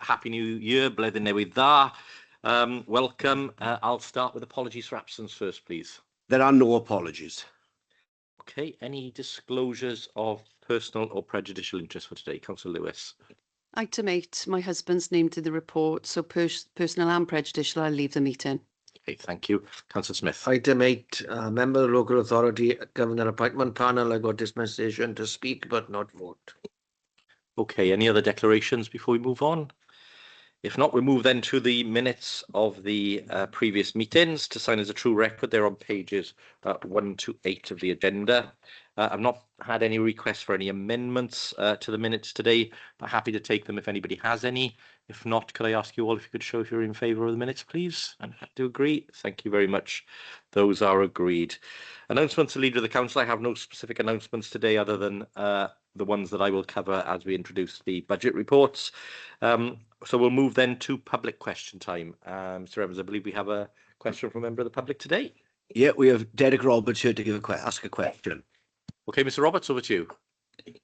Happy New Year, Blwyddyn Newydd Dda. Welcome. I'll start with apologies for absence first, please. There are no apologies. Okay, any disclosures of personal or prejudicial interest for today? Councillor Lewis. Item 8, my husband's named in the report, so personal and prejudicial, I'll leave the meeting. Okay, thank you. Councillor Smith. Item 8, member of the local authority governor appointment panel. I got dispensation to speak but not vote. Okay, any other declarations before we move on? If not, we'll move then to the minutes of the previous meetings to sign as a true record. They're on pages 1 to 8 of the agenda. I've not had any requests for any amendments to the minutes today, but happy to take them if anybody has any. If not, could I ask you all if you could show if you're in favour of the minutes, please? And I do agree. Thank you very much. Those are agreed. Announcements to Leader of the Council. I have no specific announcements today other than the ones that I will cover as we introduce the budget reports. So we'll move then to public question time. Mr. Evans, I believe we have a question from a member of the public today. Yeah, we have Derek Roberts here to ask a question. Okay, Mr. Roberts, over to you.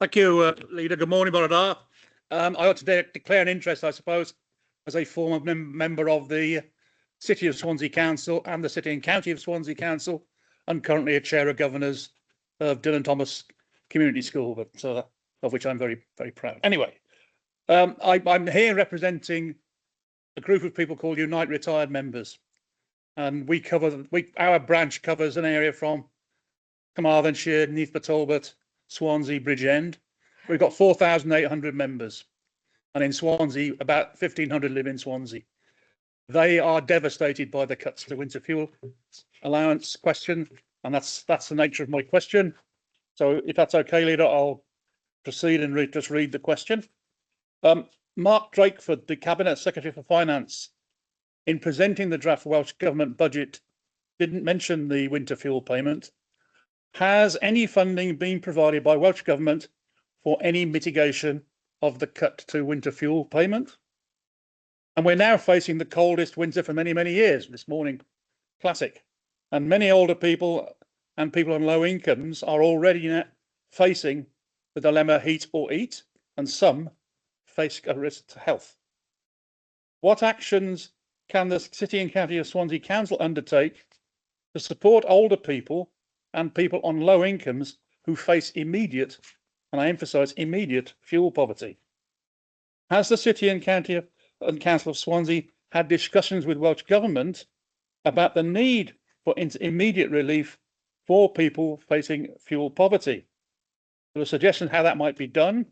Thank you, Leader. Good morning, Borodar. I ought to declare an interest, I suppose, as a former member of the City of Swansea Council and the City and County of Swansea Council, and currently a chair of governors of Dylan Thomas Community School, but of which I'm very, very proud. Anyway, I'm here representing a group of people called Unite Retired Members, and our branch covers an area from Carmarthenshire, Neath Talbot, Swansea, Bridgend. We've got 4,800 members, and in Swansea, about 1,500 live in Swansea. They are devastated by the cuts to the winter fuel allowance question, and that's the nature of my question. So if that's okay, Leader, I'll proceed and just read the question. Mark Drakeford, the Cabinet Secretary for Finance, in presenting the draft Welsh Government budget, didn't mention the winter fuel payment. Has any funding been provided by Welsh Government for any mitigation of the cut to winter fuel payment? And we're now facing the coldest winter for many, many years. This morning, classic. And many older people and people on low incomes are already facing the dilemma heat or eat, and some face a risk to health. What actions can the City and County of Swansea Council undertake to support older people and people on low incomes who face immediate, and I emphasise immediate, fuel poverty? Has the City and County and Council of Swansea had discussions with Welsh Government about the need for immediate relief for people facing fuel poverty? There are suggestions how that might be done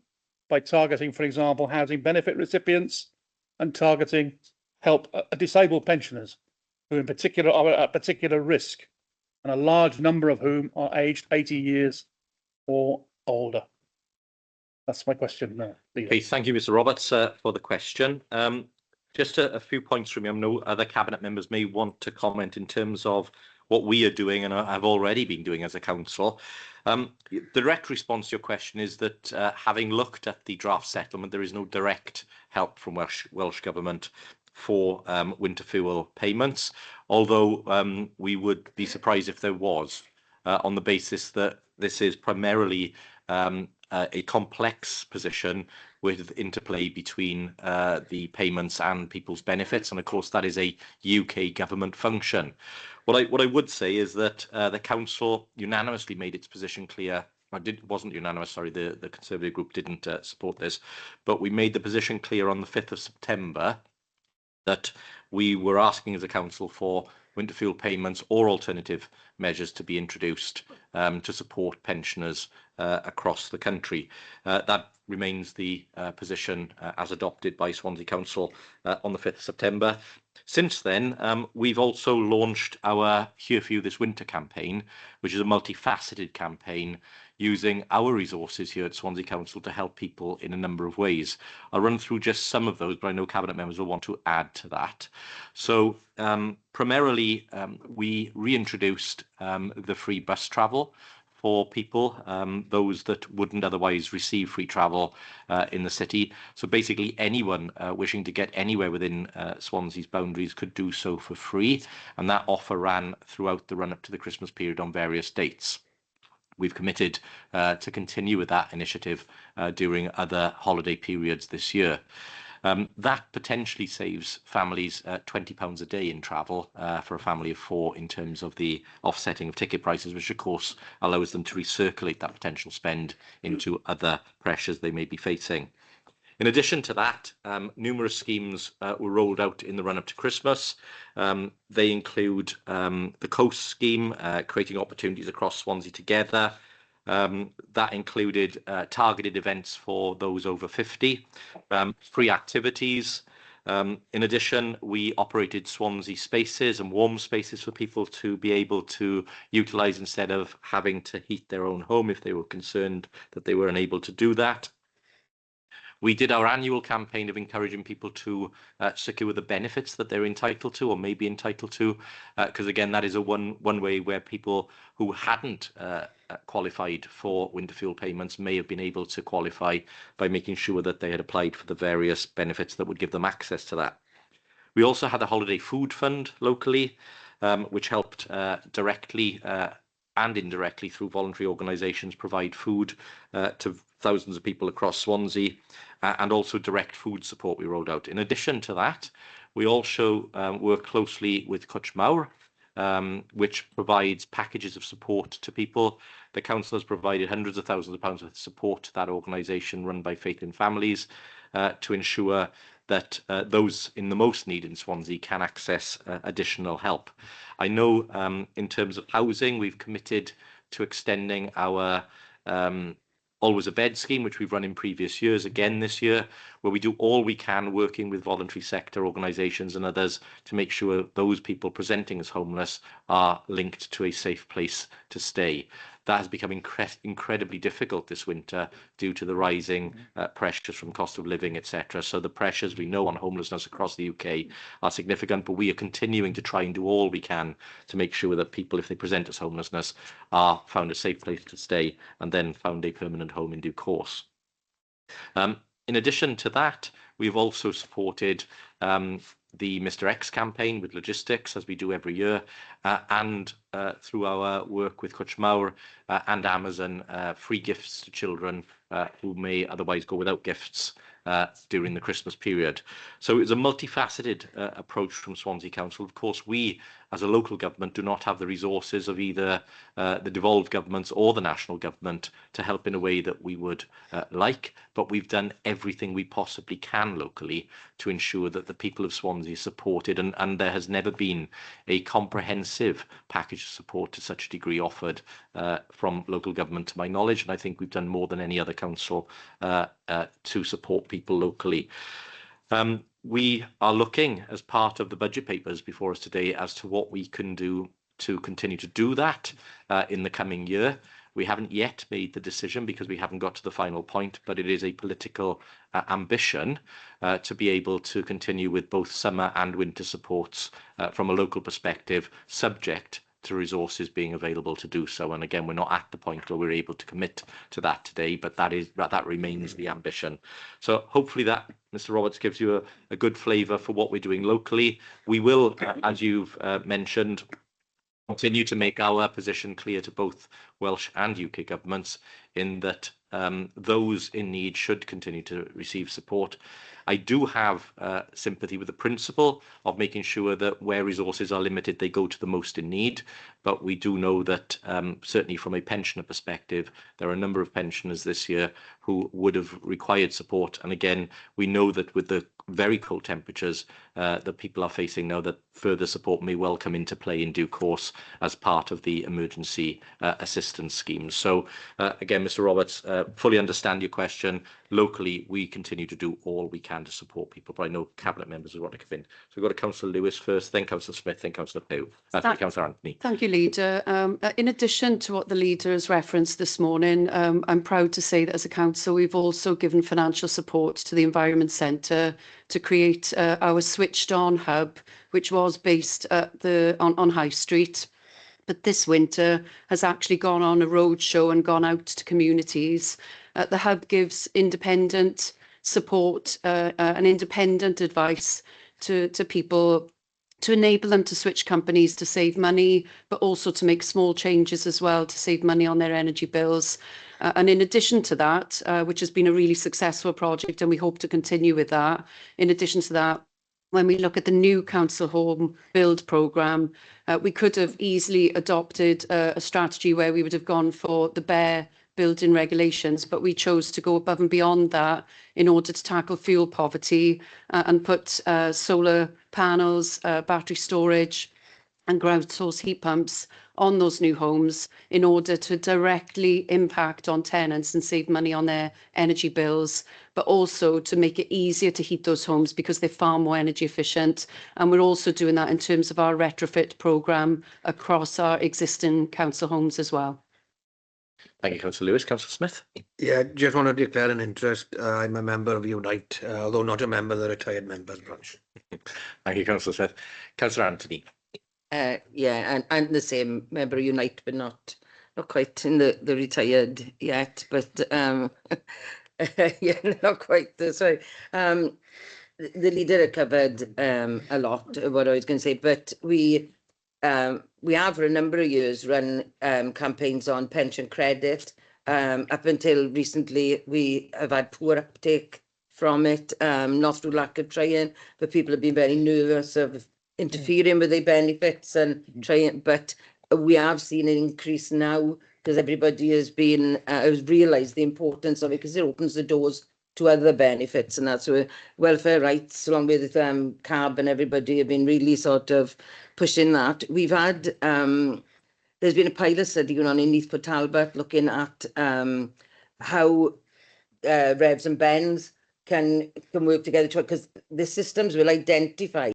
by targeting, for example, housing benefit recipients and targeting disabled pensioners who in particular are at particular risk, and a large number of whom are aged 80 years or older. That's my question there. Okay, thank you, Mr. Roberts, for the question. Just a few points from me. I know other Cabinet members may want to comment in terms of what we are doing and have already been doing as a council. The direct response to your question is that having looked at the draft settlement, there is no direct help from Welsh Government for winter fuel payments, although we would be surprised if there was, on the basis that this is primarily a complex position with interplay between the payments and people's benefits, and of course that is a UK government function. What I would say is that the council unanimously made its position clear. It wasn't unanimous, sorry, the Conservative group didn't support this, but we made the position clear on the 5th of September that we were asking as a council for winter fuel payments or alternative measures to be introduced to support pensioners across the country. That remains the position as adopted by Swansea Council on the 5th of September. Since then, we've also launched our Here For You This Winter campaign, which is a multifaceted campaign using our resources here at Swansea Council to help people in a number of ways. I'll run through just some of those, but I know Cabinet members will want to add to that. So primarily, we reintroduced the free bus travel for people, those that wouldn't otherwise receive free travel in the city. So basically anyone wishing to get anywhere within Swansea's boundaries could do so for free, and that offer ran throughout the run-up to the Christmas period on various dates. We've committed to continue with that initiative during other holiday periods this year. That potentially saves families £20 a day in travel for a family of 4 in terms of the offsetting of ticket prices, which of course allows them to recirculate that potential spend into other pressures they may be facing. In addition to that, numerous schemes were rolled out in the run-up to Christmas. They include the Coast Scheme, creating opportunities across Swansea together. That included targeted events for those over 50, free activities. In addition, we operated Swansea spaces and warm spaces for people to be able to utilise instead of having to heat their own home if they were concerned that they were unable to do that. We did our annual campaign of encouraging people to secure the benefits that they're entitled to or may be entitled to, because again, that is one way where people who hadn't qualified for winter fuel payments may have been able to qualify by making sure that they had applied for the various benefits that would give them access to that. We also had a holiday food fund locally, which helped directly and indirectly through voluntary organisations provide food to thousands of people across Swansea, and also direct food support we rolled out. In addition to that, we also work closely with Cwtch Mawr, which provides packages of support to people. The council has provided hundreds of thousands of pounds of support to that organisation run by Faith in Families to ensure that those in the most need in Swansea can access additional help. I know in terms of housing, we've committed to extending our Always a Bed scheme, which we've run in previous years, again this year, where we do all we can working with voluntary sector organisations and others to make sure those people presenting as homeless are linked to a safe place to stay. That has become incredibly difficult this winter due to the rising pressures from cost of living, etc. So the pressures we know on homelessness across the UK are significant, but we are continuing to try and do all we can to make sure that people, if they present as homelessness, are found a safe place to stay and then found a permanent home in due course. In addition to that, we've also supported the Mr X campaign with logistics, as we do every year, and through our work with Cwtch Mawr and Amazon, free gifts to children who may otherwise go without gifts during the Christmas period. So it's a multifaceted approach from Swansea Council. Of course, we as a local government do not have the resources of either the devolved governments or the national government to help in a way that we would like, but we've done everything we possibly can locally to ensure that the people of Swansea are supported, and there has never been a comprehensive package of support to such a degree offered from local government to my knowledge, and I think we've done more than any other council to support people locally. We are looking as part of the budget papers before us today as to what we can do to continue to do that in the coming year. We haven't yet made the decision because we haven't got to the final point, but it is a political ambition to be able to continue with both summer and winter supports from a local perspective, subject to resources being available to do so. And again, we're not at the point where we're able to commit to that today, but that remains the ambition. So hopefully that, Mr Roberts, gives you a good flavour for what we're doing locally. We will, as you've mentioned, continue to make our position clear to both Welsh and UK governments in that those in need should continue to receive support. I do have sympathy with the principle of making sure that where resources are limited, they go to the most in need. But we do know that certainly from a pensioner perspective, there are a number of pensioners this year who would have required support. And again, we know that with the very cold temperatures that people are facing now, that further support may well come into play in due course as part of the emergency assistance scheme. So again, Mr Roberts, fully understand your question. Locally, we continue to do all we can to support people, but I know cabinet members want to come in. So we've got to Councillor Lewis first, then Councillor Smith, then Councillor Pugh. Councillor Anthony. Thank you, Leader. In addition to what the Leader has referenced this morning, I'm proud to say that as a council, we've also given financial support to the Environment Centre to create our switched on hub, which was based at on High Street, but this winter has actually gone on a roadshow and gone out to communities. The hub gives independent support and independent advice to people to enable them to switch companies to save money, but also to make small changes as well to save money on their energy bills. And in addition to that, which has been a really successful project, and we hope to continue with that, in addition to that, when we look at the new council home build programme, we could have easily adopted a strategy where we would have gone for the bare building regulations, but we chose to go above and beyond that in order to tackle fuel poverty and put solar panels, battery storage and ground source heat pumps on those new homes in order to directly impact on tenants and save money on their energy bills, but also to make it easier to heat those homes because they're far more energy efficient. And we're also doing that in terms of our retrofit programme across our existing council homes as well. Thank you, Councillor Lewis. Councillor Smith. Yeah, just want to declare an interest. I'm a member of Unite, although not a member of the retired members branch. Thank you, Councillor Smith. Councillor Anthony. Yeah, and I'm the same member of Unite, but not quite in the retired yet. But yeah, not quite. Sorry. The leader had covered a lot of what I was going to say, but we have for a number of years run campaigns on pension credit. Up until recently, we have had poor uptake from it, not through lack of trying, but people have been very nervous of interfering with their benefits and trying. But we have seen an increase now because everybody has been has realised the importance of it, because it opens the doors to other benefits, and that's where welfare rights, along with CAB and everybody, have been really sort of pushing that. We've had there's been a pilot study going on in Port Talbot looking at how revs and bends can work together, because the systems will identify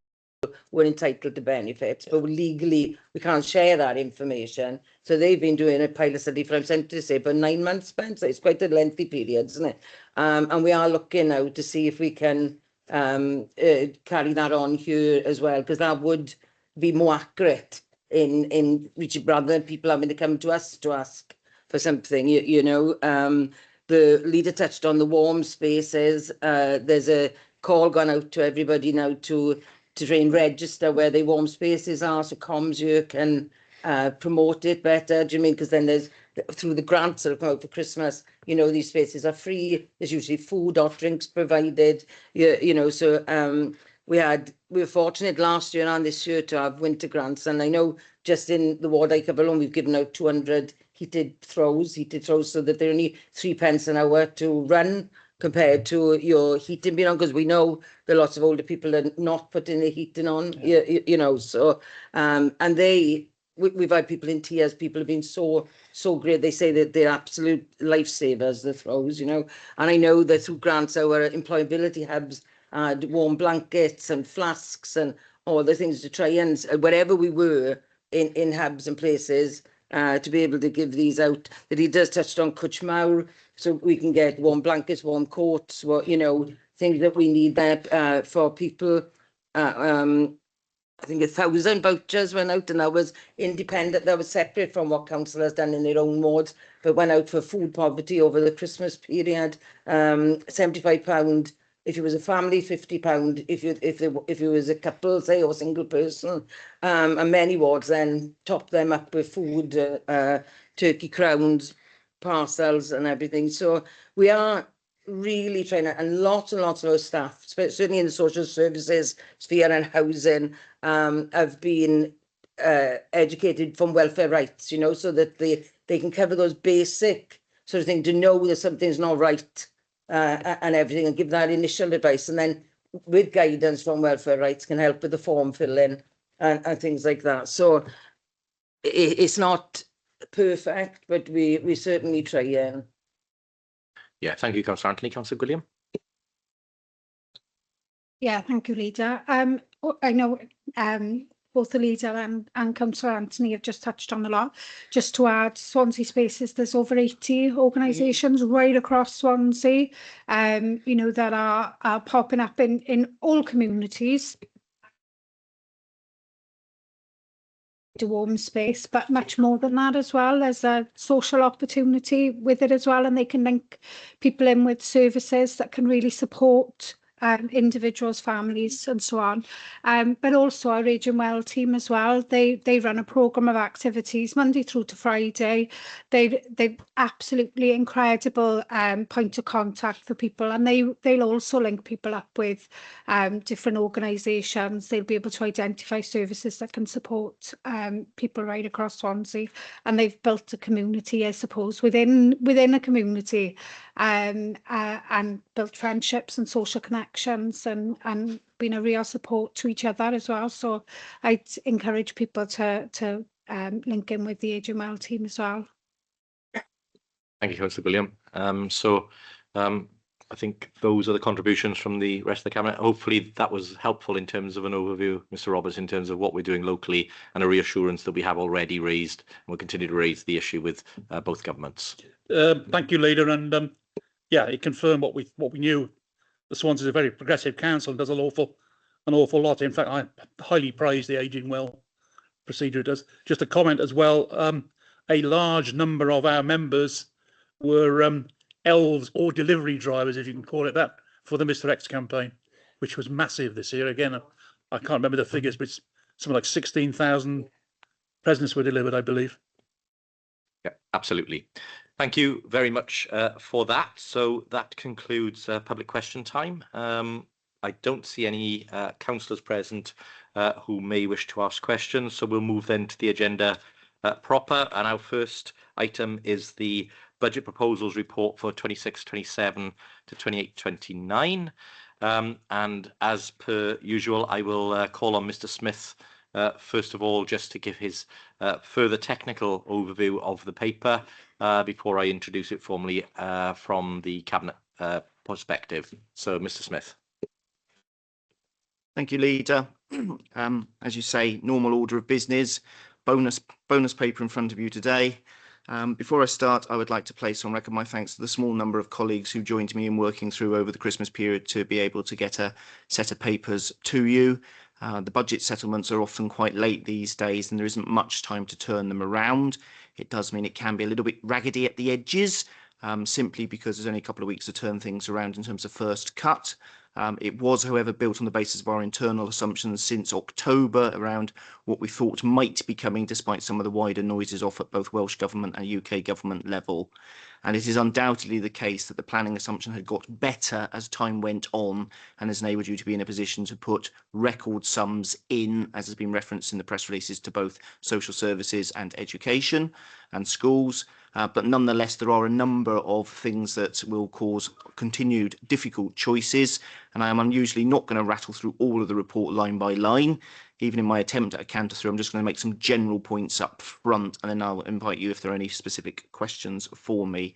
we're entitled to benefits, but legally we can't share that information. So they've been doing a pilot study for, I'm sent to say, for 9 months, Spence. It's quite a lengthy period, isn't it? And we are looking now to see if we can carry that on here as well, because that would be more accurate in which, rather than people having to come to us to ask for something, you know. The leader touched on the warm spaces. There's a call gone out to everybody now to try and register where the warm spaces are, so ComsU can promote it better. Do you mean? Because then there's, through the grants that have come out for Christmas, you know, these spaces are free. There's usually food or drinks provided. You know, so we were fortunate last year and this year to have winter grants, and I know just in the ward I cover alone, we've given out 200 heated throws, so that they're only 3 pence an hour to run, compared to your heating being on, because we know that lots of older people are not putting the heating on, you know. So and we've had people in tears. People have been so great. They say that they're absolute lifesavers, the throws, you know. And I know that through grants, our employability hubs had warm blankets and flasks and all the things to try and, wherever we were in hubs and places, to be able to give these out. That he does touched on Cuchmawr, so we can get warm blankets, warm coats, you know, things that we need there for people. I think 1,000 vouchers went out, and that was independent. That was separate from what council has done in their own wards, but went out for food poverty over the Christmas period. £75 if it was a family, £50 if it was a couple, say, or single person. And many wards then top them up with food, turkey crowns, parcels and everything. So we are really trying to, and lots of our staff, certainly in the social services sphere and housing, have been educated from welfare rights, you know, so that they can cover those basic sort of thing, to know that something's not right, and everything, and give that initial advice, and then with guidance from welfare rights can help with the form filling and things like that. So it's not perfect, but we certainly try. Yeah, thank you, Councillor Anthony. Councillor Gilliam. Yeah, thank you, Leader. I know both the Leader and Councillor Anthony have just touched on a lot. Just to add, Swansea Spaces, there's over 80 organisations right across Swansea, you know, that are popping up in all communities. To warm space, but much more than that as well. There's a social opportunity with it as well, and they can link people in with services that can really support individuals, families and so on. But also our Aging Well team as well. They run a programme of activities Monday through to Friday. They're absolutely incredible point of contact for people, and they'll also link people up with different organisations. They'll be able to identify services that can support people right across Swansea, and they've built a community, I suppose, within a community, and built friendships and social connections, and been a real support to each other as well. So I'd encourage people to link in with the Aging Well team as well. Thank you, Councillor William. I think those are the contributions from the rest of the Cabinet. Hopefully that was helpful in terms of an overview, Mr Roberts, in terms of what we're doing locally, and a reassurance that we have already raised and will continue to raise the issue with both governments. Thank you, Leader. And yeah, it confirmed what we knew. The Swansea is a very progressive council and does an awful lot. In fact, I highly praise the Aging Well procedure it does. Just a comment as well, a large number of our members were elves or delivery drivers, if you can call it that, for the Mr X campaign, which was massive this year. Again, I can't remember the figures, but it's something like 16,000 presents were delivered, I believe. Yeah, absolutely. Thank you very much for that. So that concludes public question time. I don't see any councillors present who may wish to ask questions, so we'll move then to the agenda proper. And our first item is the budget proposals report for 26-27 to 28-29. And as per usual, I will call on Mr Smith first of all, just to give his further technical overview of the paper before I introduce it formally from the Cabinet perspective. So, Mr Smith. Thank you, Leader. As you say, normal order of business, bonus paper in front of you today. Before I start, I would like to place on record my thanks to the small number of colleagues who joined me in working through over the Christmas period to be able to get a set of papers to you. The budget settlements are often quite late these days and there isn't much time to turn them around. It does mean it can be a little bit raggedy at the edges, simply because there's only a couple of weeks to turn things around in terms of first cut. It was, however, built on the basis of our internal assumptions since October around what we thought might be coming, despite some of the wider noises off at both Welsh Government and UK Government level. And it is undoubtedly the case that the planning assumption had got better as time went on and has enabled you to be in a position to put record sums in, as has been referenced in the press releases, to both social services and education and schools. But nonetheless, there are a number of things that will cause continued difficult choices. And I am unusually not going to rattle through all of the report line by line. Even in my attempt at a canter through, I'm just going to make some general points up front, and then I'll invite you if there are any specific questions for me.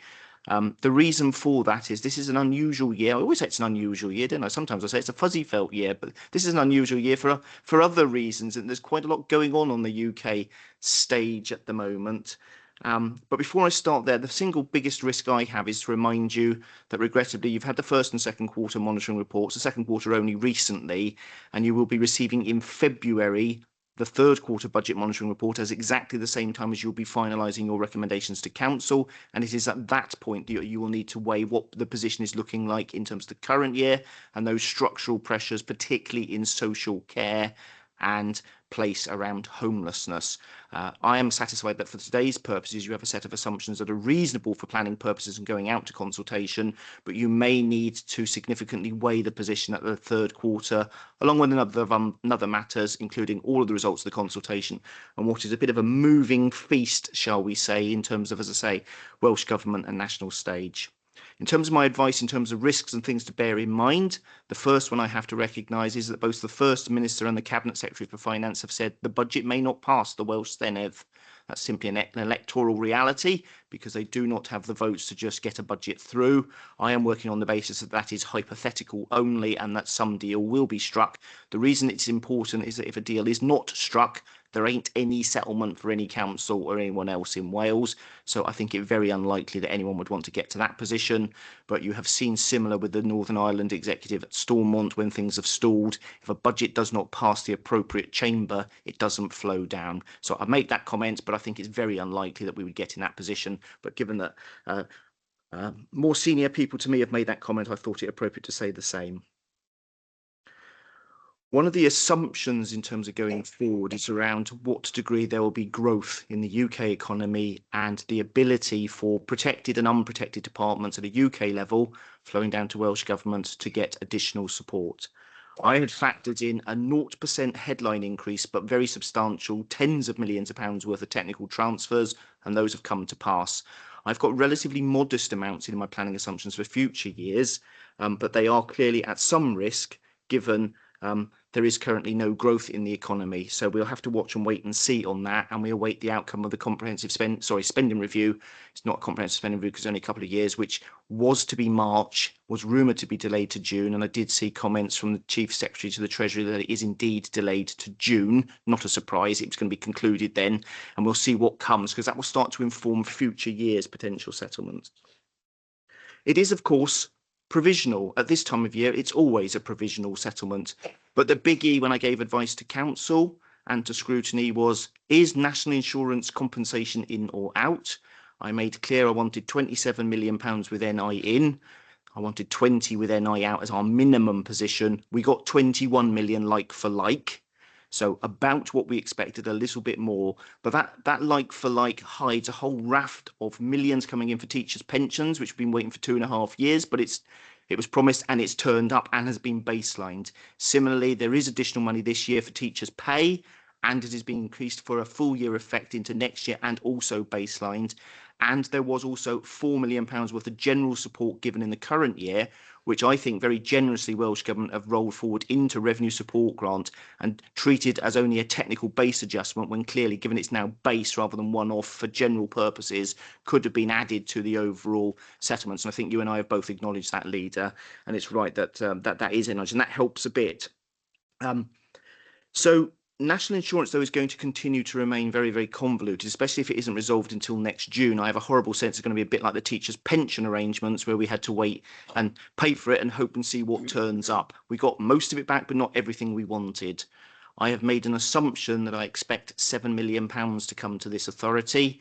The reason for that is this is an unusual year. I always say it's an unusual year, don't I? Sometimes I say it's a fuzzy felt year, but this is an unusual year for other reasons, and there's quite a lot going on the UK stage at the moment. But before I start there, the single biggest risk I have is to remind you that regrettably you've had the first and second quarter monitoring reports, the second quarter only recently, and you will be receiving in February the third quarter budget monitoring report at exactly the same time as you'll be finalising your recommendations to council. And it is at that point that you will need to weigh what the position is looking like in terms of the current year and those structural pressures, particularly in social care and place around homelessness. I am satisfied that for today's purposes you have a set of assumptions that are reasonable for planning purposes and going out to consultation, but you may need to significantly weigh the position at the third quarter along with another matters, including all of the results of the consultation and what is a bit of a moving feast, shall we say, in terms of, as I say, Welsh Government and national stage. In terms of my advice, in terms of risks and things to bear in mind, the first one I have to recognise is that both the First Minister and the Cabinet Secretary for Finance have said the budget may not pass the Welsh Senedd. That's simply an electoral reality because they do not have the votes to just get a budget through. I am working on the basis that that is hypothetical only and that some deal will be struck. The reason it's important is that if a deal is not struck, there ain't any settlement for any council or anyone else in Wales. So I think it very unlikely that anyone would want to get to that position. But you have seen similar with the Northern Ireland Executive at Stormont when things have stalled. If a budget does not pass the appropriate chamber, it doesn't flow down. So I make that comment, but I think it's very unlikely that we would get in that position. But given that more senior people to me have made that comment, I thought it appropriate to say the same. One of the assumptions in terms of going forward is around what degree there will be growth in the UK economy and the ability for protected and unprotected departments at a UK level flowing down to Welsh Government to get additional support. I had factored in a 0% headline increase, but very substantial, tens of millions of pounds worth of technical transfers, and those have come to pass. I've got relatively modest amounts in my planning assumptions for future years, but they are clearly at some risk given there is currently no growth in the economy. So we'll have to watch and wait and see on that, and we await the outcome of the comprehensive spending review. It's not a comprehensive spending review because only a couple of years, which was to be March, was rumoured to be delayed to June, and I did see comments from the Chief Secretary to the Treasury that it is indeed delayed to June. Not a surprise, it's going to be concluded then, and we'll see what comes, because that will start to inform future years' potential settlements. It is, of course, provisional. At this time of year, it's always a provisional settlement. But the biggie when I gave advice to council and to scrutiny was, is national insurance compensation in or out? I made clear I wanted £27 million with NI in. I wanted 20 with NI out as our minimum position. We got 21 million like for like. So about what we expected, a little bit more. But that like for like hides a whole raft of millions coming in for teachers' pensions, which we've been waiting for 2.5 years, but it was promised and it's turned up and has been baselined. Similarly, there is additional money this year for teachers' pay, and it is being increased for a full year effect into next year and also baselined. And there was also £4 million worth of general support given in the current year, which I think very generously Welsh Government have rolled forward into revenue support grant and treated as only a technical base adjustment, when clearly, given it's now base rather than one-off for general purposes, could have been added to the overall settlements. And I think you and I have both acknowledged that, Leader, and it's right that that is acknowledged, and that helps a bit. So national insurance, though, is going to continue to remain very, very convoluted, especially if it isn't resolved until next June. I have a horrible sense it's going to be a bit like the teachers' pension arrangements, where we had to wait and pay for it and hope and see what turns up. We got most of it back, but not everything we wanted. I have made an assumption that I expect £7 million to come to this authority.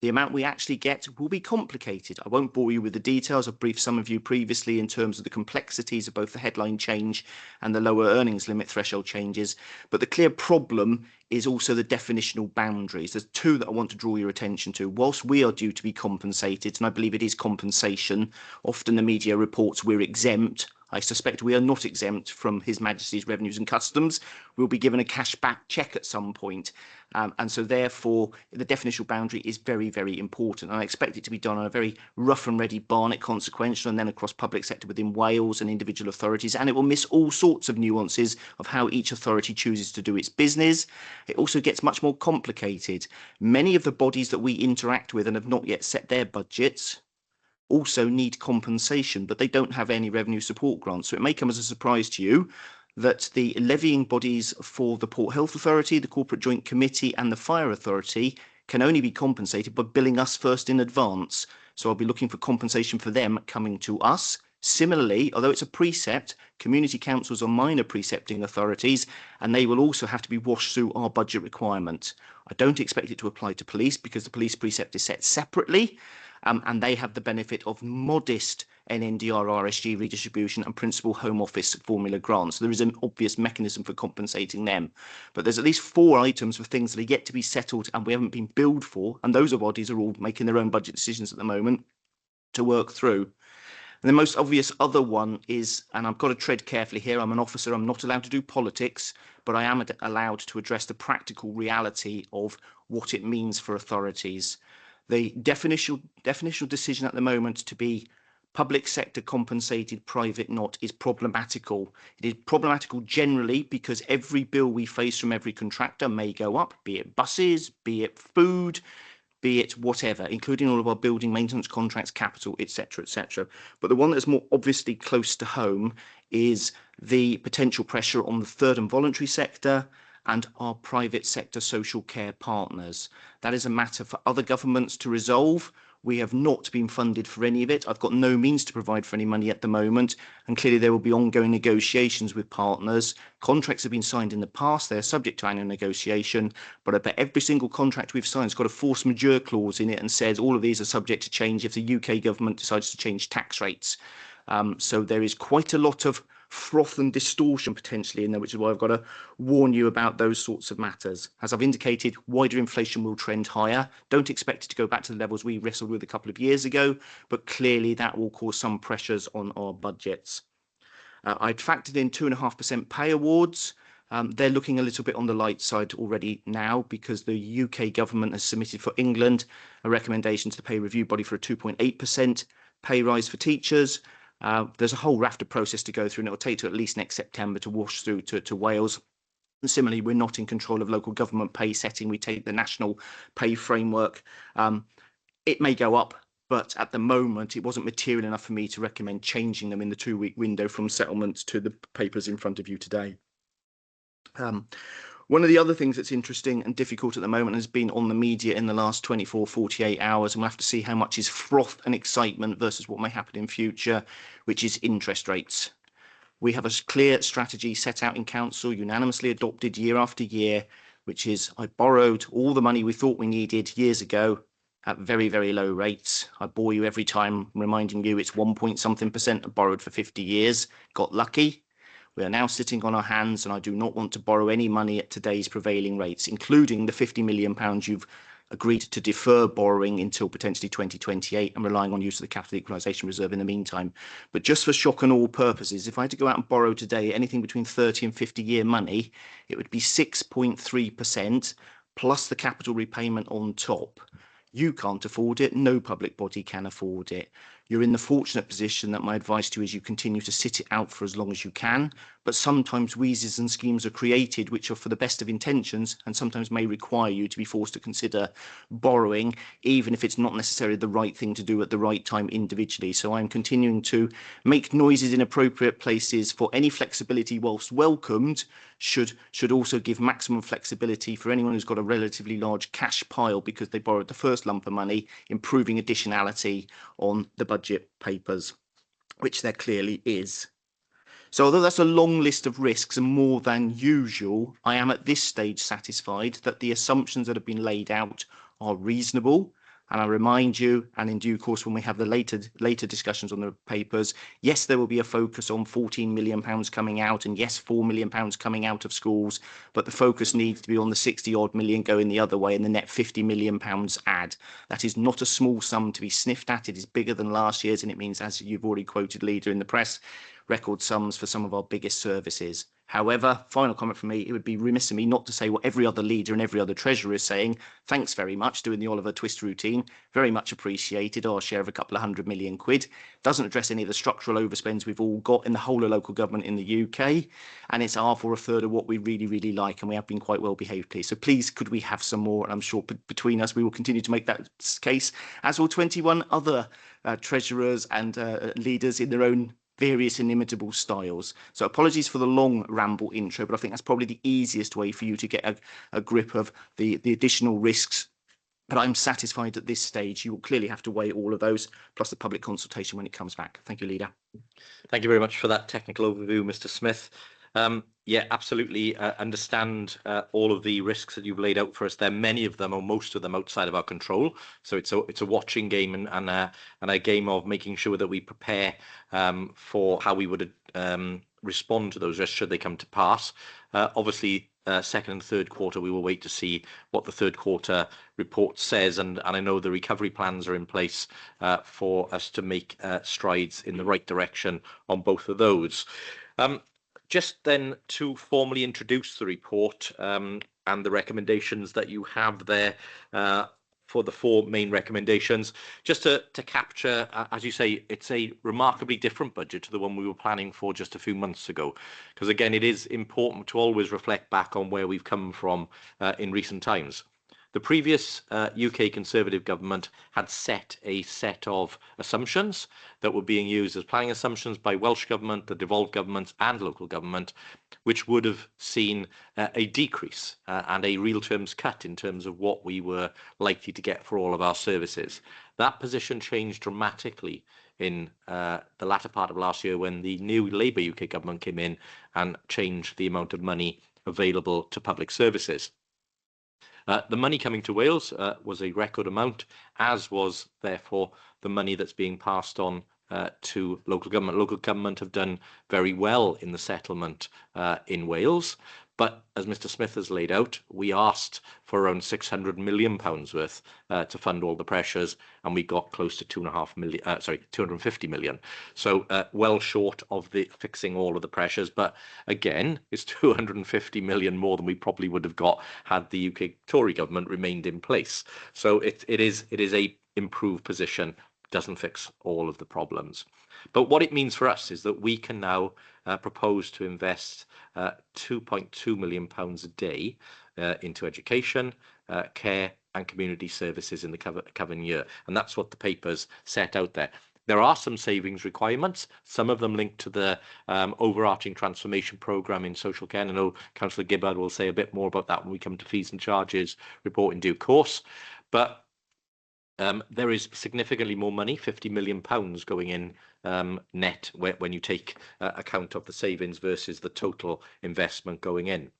The amount we actually get will be complicated. I won't bore you with the details. I've briefed some of you previously in terms of the complexities of both the headline change and the lower earnings limit threshold changes. But the clear problem is also the definitional boundaries. There's two that I want to draw your attention to. Whilst we are due to be compensated, and I believe it is compensation, often the media reports we're exempt. I suspect we are not exempt from His Majesty's Revenues and Customs. We'll be given a cash back cheque at some point. And so therefore, the definitional boundary is very, very important. And I expect it to be done on a very rough and ready Barnet consequential, and then across public sector within Wales and individual authorities. And it will miss all sorts of nuances of how each authority chooses to do its business. It also gets much more complicated. Many of the bodies that we interact with and have not yet set their budgets also need compensation, but they don't have any revenue support grants. So it may come as a surprise to you that the levying bodies for the Port Health Authority, the Corporate Joint Committee and the Fire Authority can only be compensated by billing us first in advance. So I'll be looking for compensation for them coming to us. Similarly, although it's a precept, community councils are minor precepting authorities, and they will also have to be washed through our budget requirement. I don't expect it to apply to police because the police precept is set separately. And they have the benefit of modest NNDR RSG redistribution and principal Home Office formula grants. So there is an obvious mechanism for compensating them. But there's at least 4 items of things that are yet to be settled and we haven't been billed for. And those bodies are all making their own budget decisions at the moment to work through. And the most obvious other one is, and I've got to tread carefully here, I'm an officer, I'm not allowed to do politics, but I am allowed to address the practical reality of what it means for authorities. The definitional decision at the moment to be public sector compensated, private not, is problematical. It is problematical generally because every bill we face from every contractor may go up, be it buses, be it food, be it whatever, including all of our building maintenance contracts, capital, etc., etc. But the one that's more obviously close to home is the potential pressure on the third and voluntary sector and our private sector social care partners. That is a matter for other governments to resolve. We have not been funded for any of it. I've got no means to provide for any money at the moment, and clearly there will be ongoing negotiations with partners. Contracts have been signed in the past. They are subject to annual negotiation, but I bet every single contract we've signed has got a force majeure clause in it and says all of these are subject to change if the UK government decides to change tax rates. So there is quite a lot of froth and distortion potentially in there, which is why I've got to warn you about those sorts of matters. As I've indicated, wider inflation will trend higher. Don't expect it to go back to the levels we wrestled with a couple of years ago, but clearly that will cause some pressures on our budgets. I'd factored in 2.5% pay awards. They're looking a little bit on the light side already now because the UK government has submitted for England a recommendation to the pay review body for a 2.8% pay rise for teachers. There's a whole raft of process to go through, and it will take to at least next September to wash through to Wales. And similarly, we're not in control of local government pay setting. We take the national pay framework. It may go up, but at the moment, it wasn't material enough for me to recommend changing them in the 2-week window from settlement to the papers in front of you today. One of the other things that's interesting and difficult at the moment has been on the media in the last 24, 48 hours, and we'll have to see how much is froth and excitement versus what may happen in future, which is interest rates. We have a clear strategy set out in council, unanimously adopted year after year, which is I borrowed all the money we thought we needed years ago at very, very low rates. I bore you every time reminding you it's 1.something% borrowed for 50 years. Got lucky. We are now sitting on our hands, and I do not want to borrow any money at today's prevailing rates, including the £50 million you've agreed to defer borrowing until potentially 2028 and relying on use of the capital equalisation reserve in the meantime. But just for shock and awe purposes, if I had to go out and borrow today anything between 30 and 50-year money, it would be 6.3% plus the capital repayment on top. You can't afford it. No public body can afford it. You're in the fortunate position that my advice to you is you continue to sit it out for as long as you can. But sometimes wheezes and schemes are created which are for the best of intentions and sometimes may require you to be forced to consider borrowing, even if it's not necessarily the right thing to do at the right time individually. So I'm continuing to make noises in appropriate places for any flexibility, whilst welcomed, should also give maximum flexibility for anyone who's got a relatively large cash pile because they borrowed the first lump of money, improving additionality on the budget papers, which there clearly is. So although that's a long list of risks and more than usual, I am at this stage satisfied that the assumptions that have been laid out are reasonable. And I remind you, and in due course when we have the later discussions on the papers, yes, there will be a focus on £14 million coming out, and yes, £4 million coming out of schools, but the focus needs to be on the 60-odd million going the other way and the net £50 million add. That is not a small sum to be sniffed at. It is bigger than last year's, and it means, as you've already quoted, Leader, in the press, record sums for some of our biggest services. However, final comment from me, it would be remiss of me not to say what every other leader and every other treasurer is saying. Thanks very much, doing the Oliver Twist routine. Very much appreciated. Our share of a couple of £100 million. Doesn't address any of the structural overspends we've all got in the whole of local government in the UK. And it's half or a third of what we really, really like. And we have been quite well behaved, please. So please, could we have some more? And I'm sure between us, we will continue to make that case, as will 21 other treasurers and leaders in their own various inimitable styles. So apologies for the long ramble intro, but I think that's probably the easiest way for you to get a grip of the additional risks. But I'm satisfied at this stage. You will clearly have to weigh all of those, plus the public consultation when it comes back. Thank you, Leader. Thank you very much for that technical overview, Mr. Smith. Yeah, absolutely understand all of the risks that you've laid out for us there. Many of them, or most of them, outside of our control. So it's a watching game and a game of making sure that we prepare for how we would respond to those risks should they come to pass. Obviously, second and third quarter, we will wait to see what the third quarter report says, and I know the recovery plans are in place for us to make strides in the right direction on both of those. Just then to formally introduce the report and the recommendations that you have there for the 4 main recommendations, just to capture, as you say, it's a remarkably different budget to the one we were planning for just a few months ago. Because again, it is important to always reflect back on where we've come from in recent times. The previous UK Conservative government had set a set of assumptions that were being used as planning assumptions by Welsh Government, the devolved governments and local government, which would have seen a decrease and a real terms cut in terms of what we were likely to get for all of our services. That position changed dramatically in the latter part of last year when the new Labour UK government came in and changed the amount of money available to public services. The money coming to Wales was a record amount, as was therefore the money that's being passed on to local government. Local government have done very well in the settlement in Wales. But as Mr Smith has laid out, we asked for around £600 million worth to fund all the pressures, and we got close to 250 million. So well short of the fixing all of the pressures. But again, it's 250 million more than we probably would have got had the UK Tory government remained in place. So it is a improved position, doesn't fix all of the problems. But what it means for us is that we can now propose to invest £2.2 million a day into education, care and community services in the coming year. And that's what the papers set out there. There are some savings requirements, some of them linked to the overarching transformation programme in social care. I know Councillor Gibbard will say a bit more about that when we come to fees and charges report in due course. But there is significantly more money, £50 million going in net when you take account of the savings versus the total investment going in.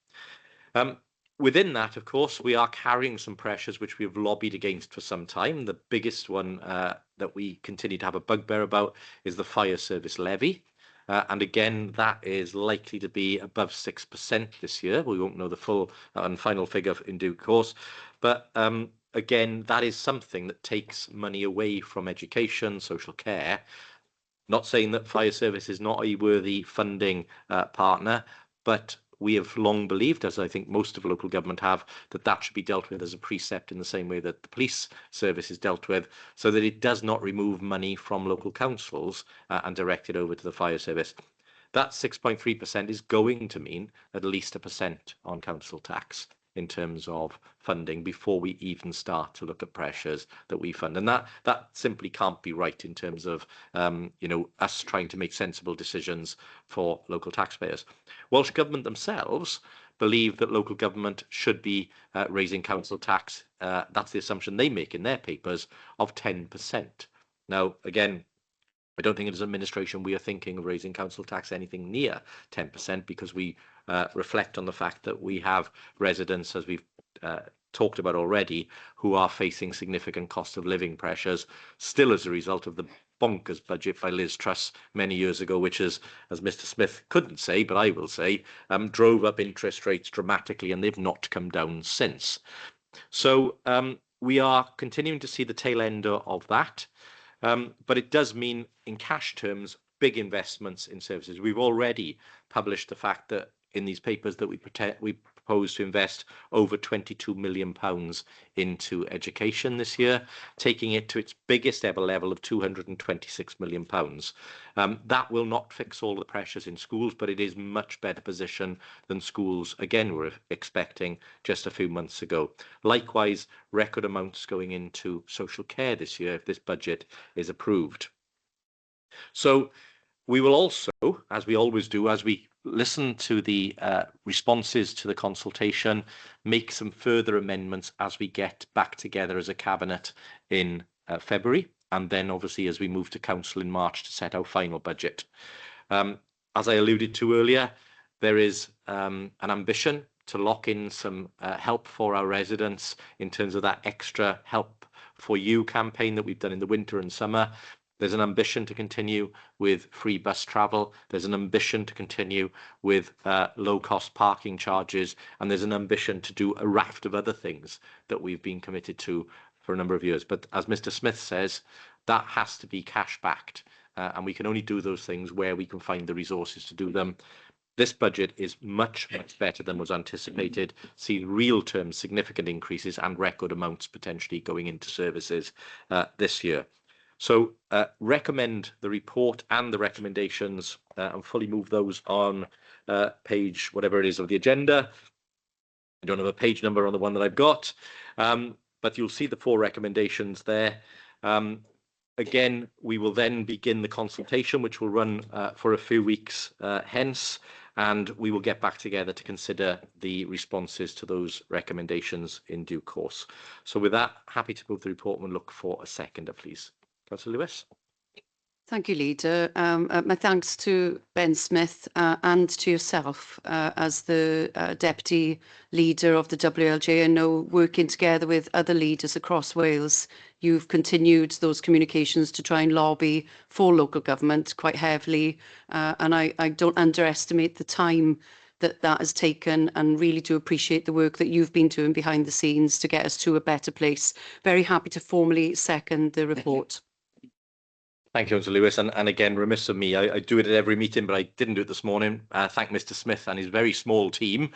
Within that, of course, we are carrying some pressures which we have lobbied against for some time. The biggest one that we continue to have a bugbear about is the fire service levy. And again, that is likely to be above 6% this year. We won't know the full and final figure in due course. But again, that is something that takes money away from education, social care. Not saying that fire service is not a worthy funding partner, but we have long believed, as I think most of local government have, that that should be dealt with as a precept in the same way that the police service is dealt with, so that it does not remove money from local councils and direct it over to the fire service. That 6.3% is going to mean at least 1% on council tax in terms of funding before we even start to look at pressures that we fund. And that simply can't be right in terms of us trying to make sensible decisions for local taxpayers. Welsh Government themselves believe that local government should be raising council tax. That's the assumption they make in their papers of 10%. Now, again, I don't think as an administration we are thinking of raising council tax anything near 10% because we reflect on the fact that we have residents, as we've talked about already, who are facing significant cost of living pressures still as a result of the bonkers budget by Liz Truss many years ago, which is, as Mr Smith couldn't say, but I will say, drove up interest rates dramatically, and they've not come down since. So we are continuing to see the tail end of that. But it does mean, in cash terms, big investments in services. We've already published the fact that in these papers that we propose to invest over £22 million into education this year, taking it to its biggest ever level of £226 million. That will not fix all the pressures in schools, but it is much better position than schools, again, were expecting just a few months ago. Likewise, record amounts going into social care this year if this budget is approved. So we will also, as we always do, as we listen to the responses to the consultation, make some further amendments as we get back together as a cabinet in February, and then obviously as we move to council in March to set our final budget. As I alluded to earlier, there is an ambition to lock in some help for our residents in terms of that extra Help for You campaign that we've done in the winter and summer. There's an ambition to continue with free bus travel. There's an ambition to continue with low-cost parking charges. And there's an ambition to do a raft of other things that we've been committed to for a number of years. But as Mr Smith says, that has to be cash-backed. And we can only do those things where we can find the resources to do them. This budget is much, much better than was anticipated, seeing real terms significant increases and record amounts potentially going into services this year. So recommend the report and the recommendations and fully move those on page whatever it is of the agenda. I don't have a page number on the one that I've got, but you'll see the 4 recommendations there. Again, we will then begin the consultation, which will run for a few weeks hence, and we will get back together to consider the responses to those recommendations in due course. So with that, happy to move the report and look for a seconder, please. Councillor Lewis. Thank you, Leader. My thanks to Ben Smith and to yourself as the Deputy Leader of the WLJ. I know working together with other leaders across Wales, you've continued those communications to try and lobby for local government quite heavily. And I don't underestimate the time that has taken, and really do appreciate the work that you've been doing behind the scenes to get us to a better place. Very happy to formally second the report. Thank you, Mr. Lewis. And again, remiss of me, I do it at every meeting, but I didn't do it this morning. Thank Mr. Smith and his very small team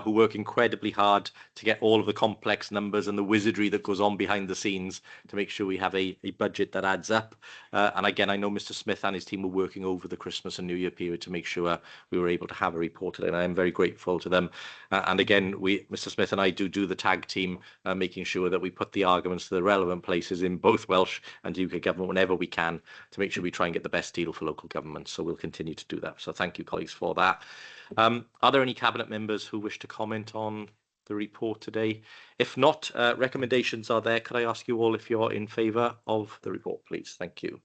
who work incredibly hard to get all of the complex numbers and the wizardry that goes on behind the scenes to make sure we have a budget that adds up. And again, I know Mr. Smith and his team were working over the Christmas and New Year period to make sure we were able to have a report today, and I am very grateful to them. And again, Mr. Smith and I do the tag team, making sure that we put the arguments to the relevant places in both Welsh and UK government whenever we can, to make sure we try and get the best deal for local government. So we'll continue to do that. So thank you, colleagues, for that. Are there any cabinet members who wish to comment on the report today? If not, recommendations are there. Could I ask you all if you're in favour of the report, please? Thank you.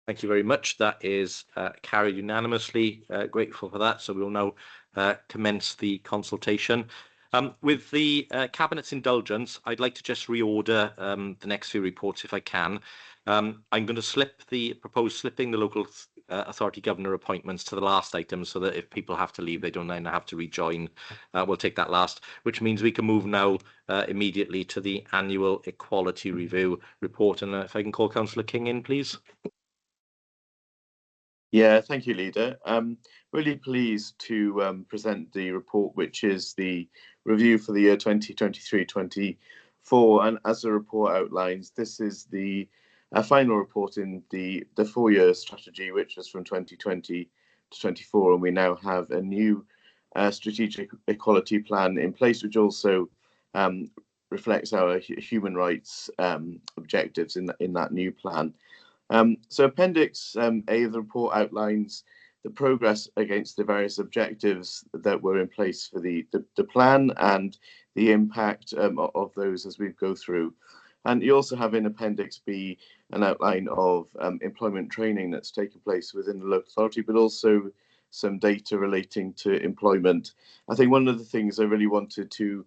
Thank you very much. That is carried unanimously. Grateful for that. So we'll now commence the consultation. With the Cabinet's indulgence, I'd like to just reorder the next few reports if I can. I'm going to propose slipping the local authority governor appointments to the last item, so that if people have to leave, they don't then have to rejoin. We'll take that last, which means we can move now immediately to the annual equality review report. And if I can call Councillor King in, please. Yeah, thank you, Leader. Really pleased to present the report, which is the review for the year 2023-24. And as the report outlines, this is the final report in the 4-year strategy, which was from 2020 to 24. And we now have a new strategic equality plan in place, which also reflects our human rights objectives in that new plan. So Appendix A of the report outlines the progress against the various objectives that were in place for the plan and the impact of those as we go through. And you also have in Appendix B an outline of employment training that's taken place within the local authority, but also some data relating to employment. I think one of the things I really wanted to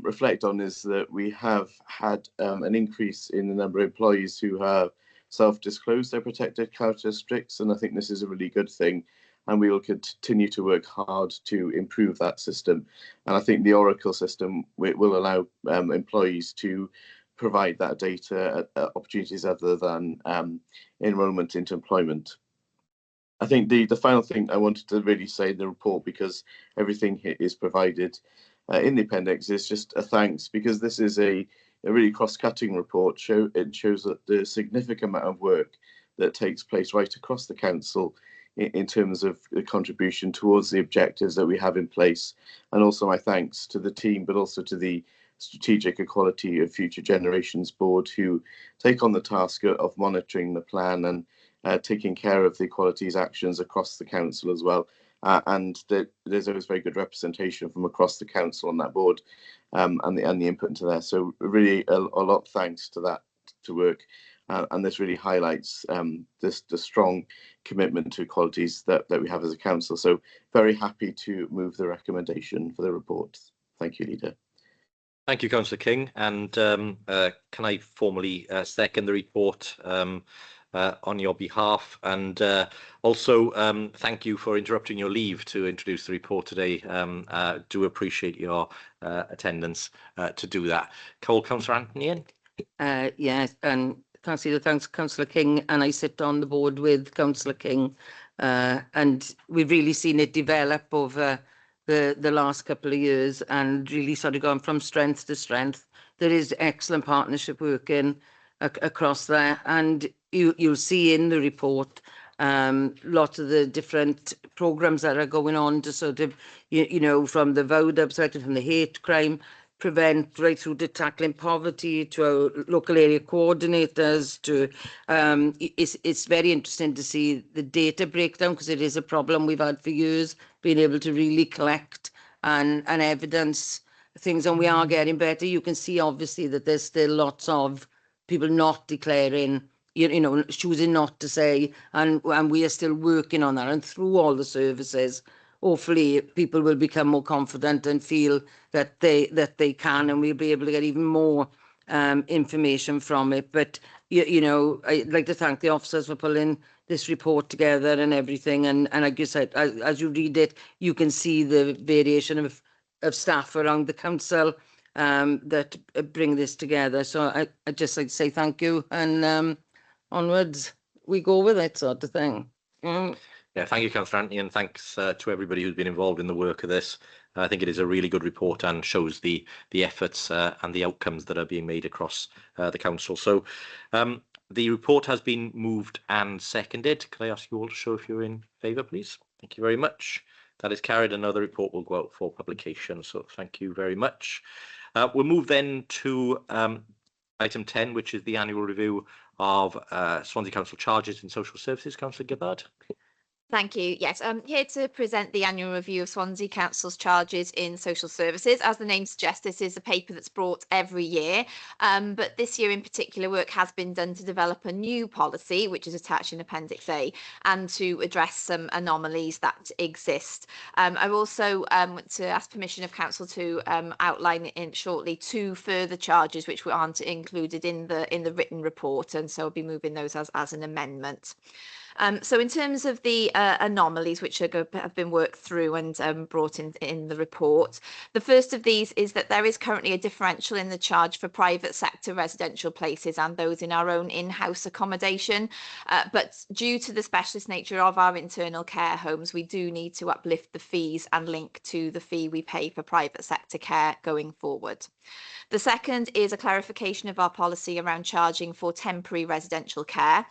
reflect on is that we have had an increase in the number of employees who have self-disclose their protected characteristics, and I think this is a really good thing, and we will continue to work hard to improve that system. And I think the Oracle system will allow employees to provide that data at opportunities other than enrolment into employment. I think the final thing I wanted to really say in the report, because everything is provided in the appendix, is just a thanks, because this is a really cross-cutting report. It shows that the significant amount of work that takes place right across the council in terms of the contribution towards the objectives that we have in place. And also my thanks to the team, but also to the Strategic Equality of Future Generations Board, who take on the task of monitoring the plan and taking care of the equalities actions across the council as well. And there's always very good representation from across the council on that board, and the input into there. So really a lot of thanks to that work, and this really highlights the strong commitment to equalities that we have as a council. So very happy to move the recommendation for the report. Thank you, Leader. Thank you, Councillor King. And can I formally second the report on your behalf, and also thank you for interrupting your leave to introduce the report today. Do appreciate your attendance to do that. Call Councillor Anthony in. Yes, and thanks Councillor King, and I sit on the board with Councillor King, and we've really seen it develop over the last couple of years, and really sort of gone from strength to strength. There is excellent partnership working across there, and you'll see in the report lots of the different programs that are going on to sort of, you know, from the VODA perspective, from the hate crime prevent, right through to tackling poverty, to our local area coordinators, to it's very interesting to see the data breakdown, because it is a problem we've had for years, being able to really collect and evidence things, and we are getting better. You can see obviously that there's still lots of people not declaring, you know, choosing not to say, and we are still working on that. And through all the services, hopefully people will become more confident and feel that they can, and we'll be able to get even more information from it. But, you know, I'd like to thank the officers for pulling this report together and everything. And like you said, as you read it, you can see the variation of staff around the council that bring this together. So I'd just like to say thank you, and onwards we go with it, sort of thing. Yeah, thank you, Councillor Anthony, and thanks to everybody who's been involved in the work of this. I think it is a really good report and shows the efforts and the outcomes that are being made across the council. So the report has been moved and seconded. Could I ask you all to show if you're in favour, please? Thank you very much. That is carried. Another report will go out for publication. So thank you very much. We'll move then to item 10, which is the annual review of Swansea Council charges in social services. Councillor Gibbard. Thank you. Yes, I'm here to present the annual review of Swansea Council's charges in social services. As the name suggests, this is a paper that's brought every year, but this year in particular, work has been done to develop a new policy, which is attached in Appendix A, and to address some anomalies that exist. I also want to ask permission of Council to outline in shortly 2 further charges which aren't included in the written report, and so I'll be moving those as an amendment. So in terms of the anomalies which have been worked through and brought in the report, the first of these is that there is currently a differential in the charge for private sector residential places and those in our own in-house accommodation. But due to the specialist nature of our internal care homes, we do need to uplift the fees and link to the fee we pay for private sector care going forward. The second is a clarification of our policy around charging for temporary residential care.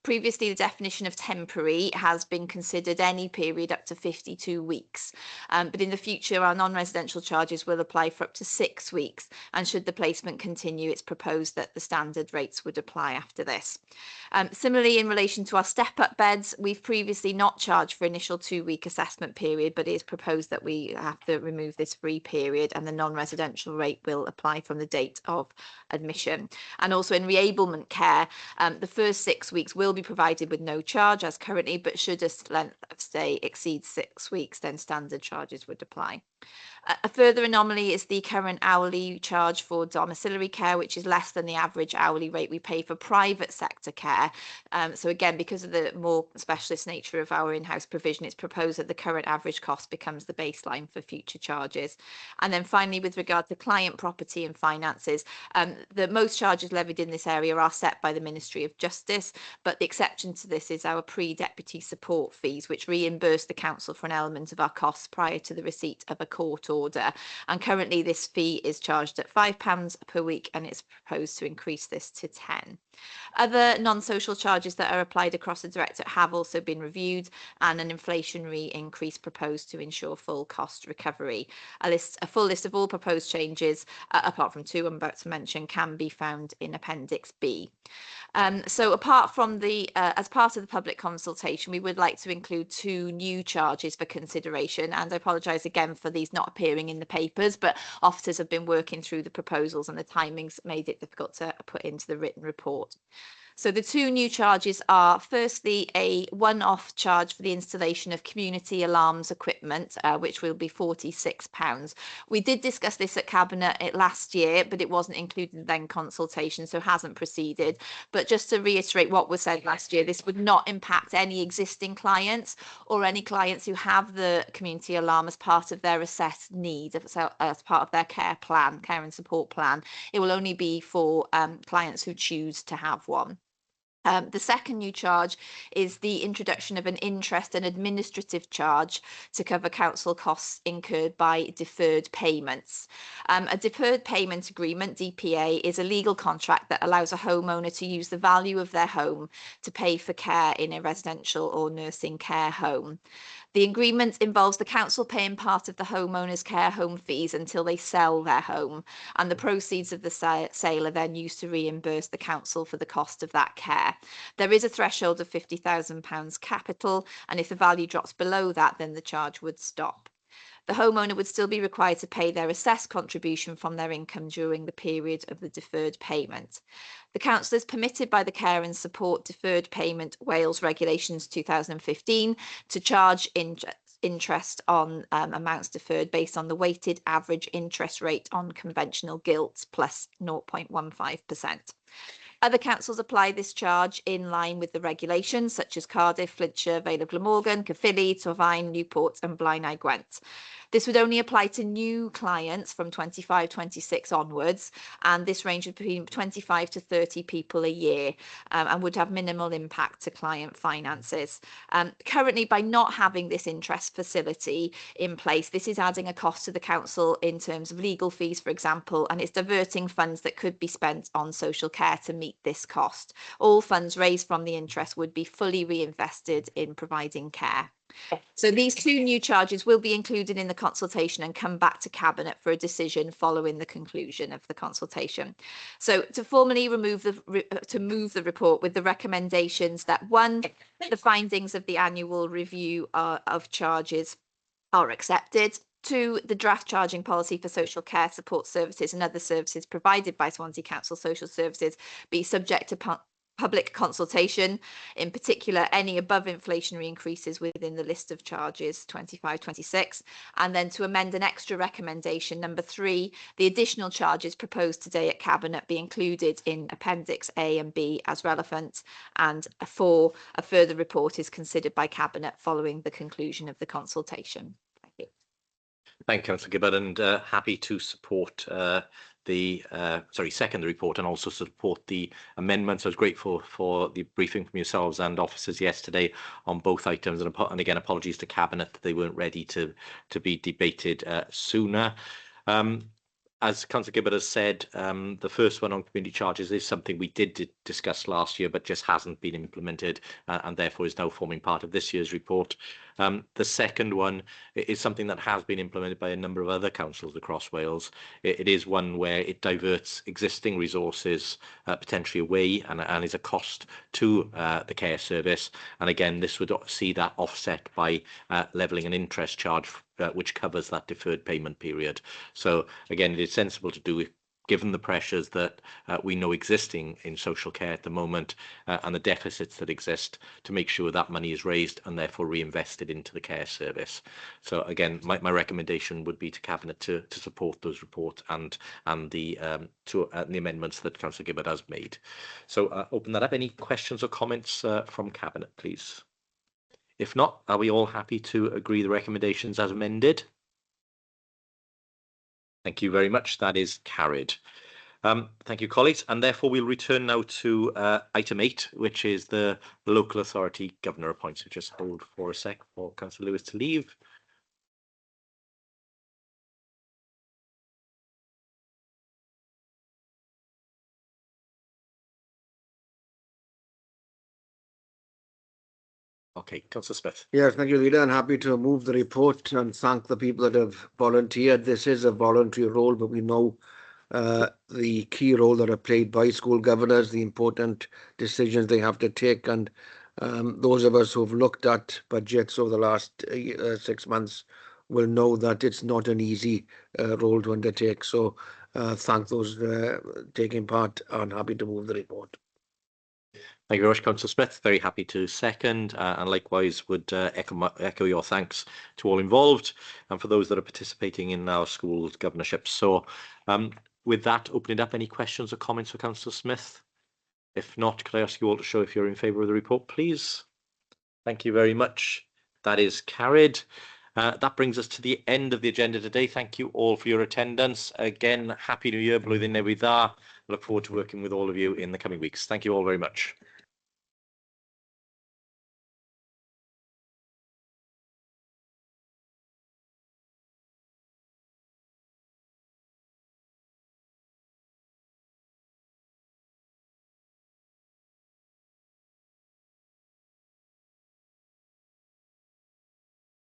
Previously, the definition of temporary has been considered any period up to 52 weeks. But in the future, our non-residential charges will apply for up to 6 weeks. And should the placement continue, it's proposed that the standard rates would apply after this. Similarly, in relation to our step-up beds, we've previously not charged for initial 2-week assessment period, but it is proposed that we have to remove this free period and the non-residential rate will apply from the date of admission. And also in reablement care, the first 6 weeks will be provided with no charge as currently, but should a length of stay exceed 6 weeks, then standard charges would apply. A further anomaly is the current hourly charge for domiciliary care, which is less than the average hourly rate we pay for private sector care. So again, because of the more specialist nature of our in-house provision, it's proposed that the current average cost becomes the baseline for future charges. And then finally, with regard to client property and finances, the most charges levied in this area are set by the Ministry of Justice, but the exception to this is our pre-deputy support fees, which reimburse the council for an element of our costs prior to the receipt of a court order. And currently this fee is charged at £5 per week, and it's proposed to increase this to 10. Other non-social charges that are applied across the directorate have also been reviewed, and an inflationary increase proposed to ensure full cost recovery. A full list of all proposed changes, apart from 2 I'm about to mention, can be found in Appendix B. So apart from the, as part of the public consultation, we would like to include 2 new charges for consideration, and I apologise again for these not appearing in the papers, but officers have been working through the proposals and the timings made it difficult to put into the written report. So the 2 new charges are firstly a one-off charge for the installation of community alarms equipment, which will be £46. We did discuss this at Cabinet last year, but it wasn't included in then consultation, so hasn't proceeded. But just to reiterate what was said last year, this would not impact any existing clients or any clients who have the community alarm as part of their assessed need, so as part of their care and support plan. It will only be for clients who choose to have one. The second new charge is the introduction of an interest and administrative charge to cover council costs incurred by deferred payments. A deferred payment agreement, DPA, is a legal contract that allows a homeowner to use the value of their home to pay for care in a residential or nursing care home. The agreement involves the council paying part of the homeowner's care home fees until they sell their home, and the proceeds of the sale are then used to reimburse the council for the cost of that care. There is a threshold of £50,000 capital, and if the value drops below that, then the charge would stop. The homeowner would still be required to pay their assessed contribution from their income during the period of the deferred payment. The council is permitted by the Care and Support Deferred Payment Wales Regulations 2015 to charge interest interest on amounts deferred based on the weighted average interest rate on conventional gilts plus 0.15%. Other councils apply this charge in line with the regulations, such as Cardiff, Flintshire, Vale of Glamorgan, Caerphilly, Torfaen, Newport and Blaenau Gwent. This would only apply to new clients from 25-26 onwards, and this ranges between 25 to 30 people a year, and would have minimal impact to client finances. Currently, by not having this interest facility in place, this is adding a cost to the council in terms of legal fees, for example, and it's diverting funds that could be spent on social care to meet this cost. All funds raised from the interest would be fully reinvested in providing care. So these two new charges will be included in the consultation and come back to Cabinet for a decision following the conclusion of the consultation. So to formally move the report with the recommendations that 1, the findings of the annual review of charges are accepted. 2, the draft charging policy for social care support services and other services provided by Swansea Council Social Services be subject to public consultation, in particular any above inflationary increases within the list of charges 25-26, and then to amend an extra recommendation number 3, the additional charges proposed today at Cabinet be included in Appendix A and B as relevant, and 4, a further report is considered by Cabinet following the conclusion of the consultation. Thank you. Thank you, Councillor Gibbard, and happy to support second the report and also support the amendments. I was grateful for the briefing from yourselves and officers yesterday on both items, and again apologies to Cabinet that they weren't ready to be debated sooner. As Councillor Gibbard has said, the first one on community charges is something we did discuss last year, but just hasn't been implemented, and therefore is now forming part of this year's report. The second one is something that has been implemented by a number of other councils across Wales. It is one where it diverts existing resources potentially away and is a cost to the care service. And again, this would see that offset by levelling an interest charge which covers that deferred payment period. So again, it is sensible to do it given the pressures that we know existing in social care at the moment and the deficits that exist, to make sure that money is raised and therefore reinvested into the care service. So again, my recommendation would be to Cabinet to support those reports and the amendments that Councillor Gibbard has made. So open that up. Any questions or comments from Cabinet, please? If not, are we all happy to agree the recommendations as amended? Thank you very much. That is carried. Thank you, colleagues. And therefore, we'll return now to item 8, which is the local authority governor appoints. So just hold for a sec for Councillor Lewis to leave. Okay, Councillor Smith. Yes, thank you, Leader. I'm happy to move the report and thank the people that have volunteered. This is a voluntary role, but we know the key role that are played by school governors, the important decisions they have to take, and those of us who have looked at budgets over the last 6 months will know that it's not an easy role to undertake. So thank those taking part, and happy to move the report. Thank you very much, Councillor Smith. Very happy to second, and likewise would echo your thanks to all involved and for those that are participating in our school governorships. So with that, open it up. Any questions or comments for Councillor Smith? If not, could I ask you all to show if you're in favour of the report, please? Thank you very much. That is carried. That brings us to the end of the agenda today. Thank you all for your attendance. Again, Happy New Year, blwyddyn newydd dda. I look forward to working with all of you in the coming weeks. Thank you all very much.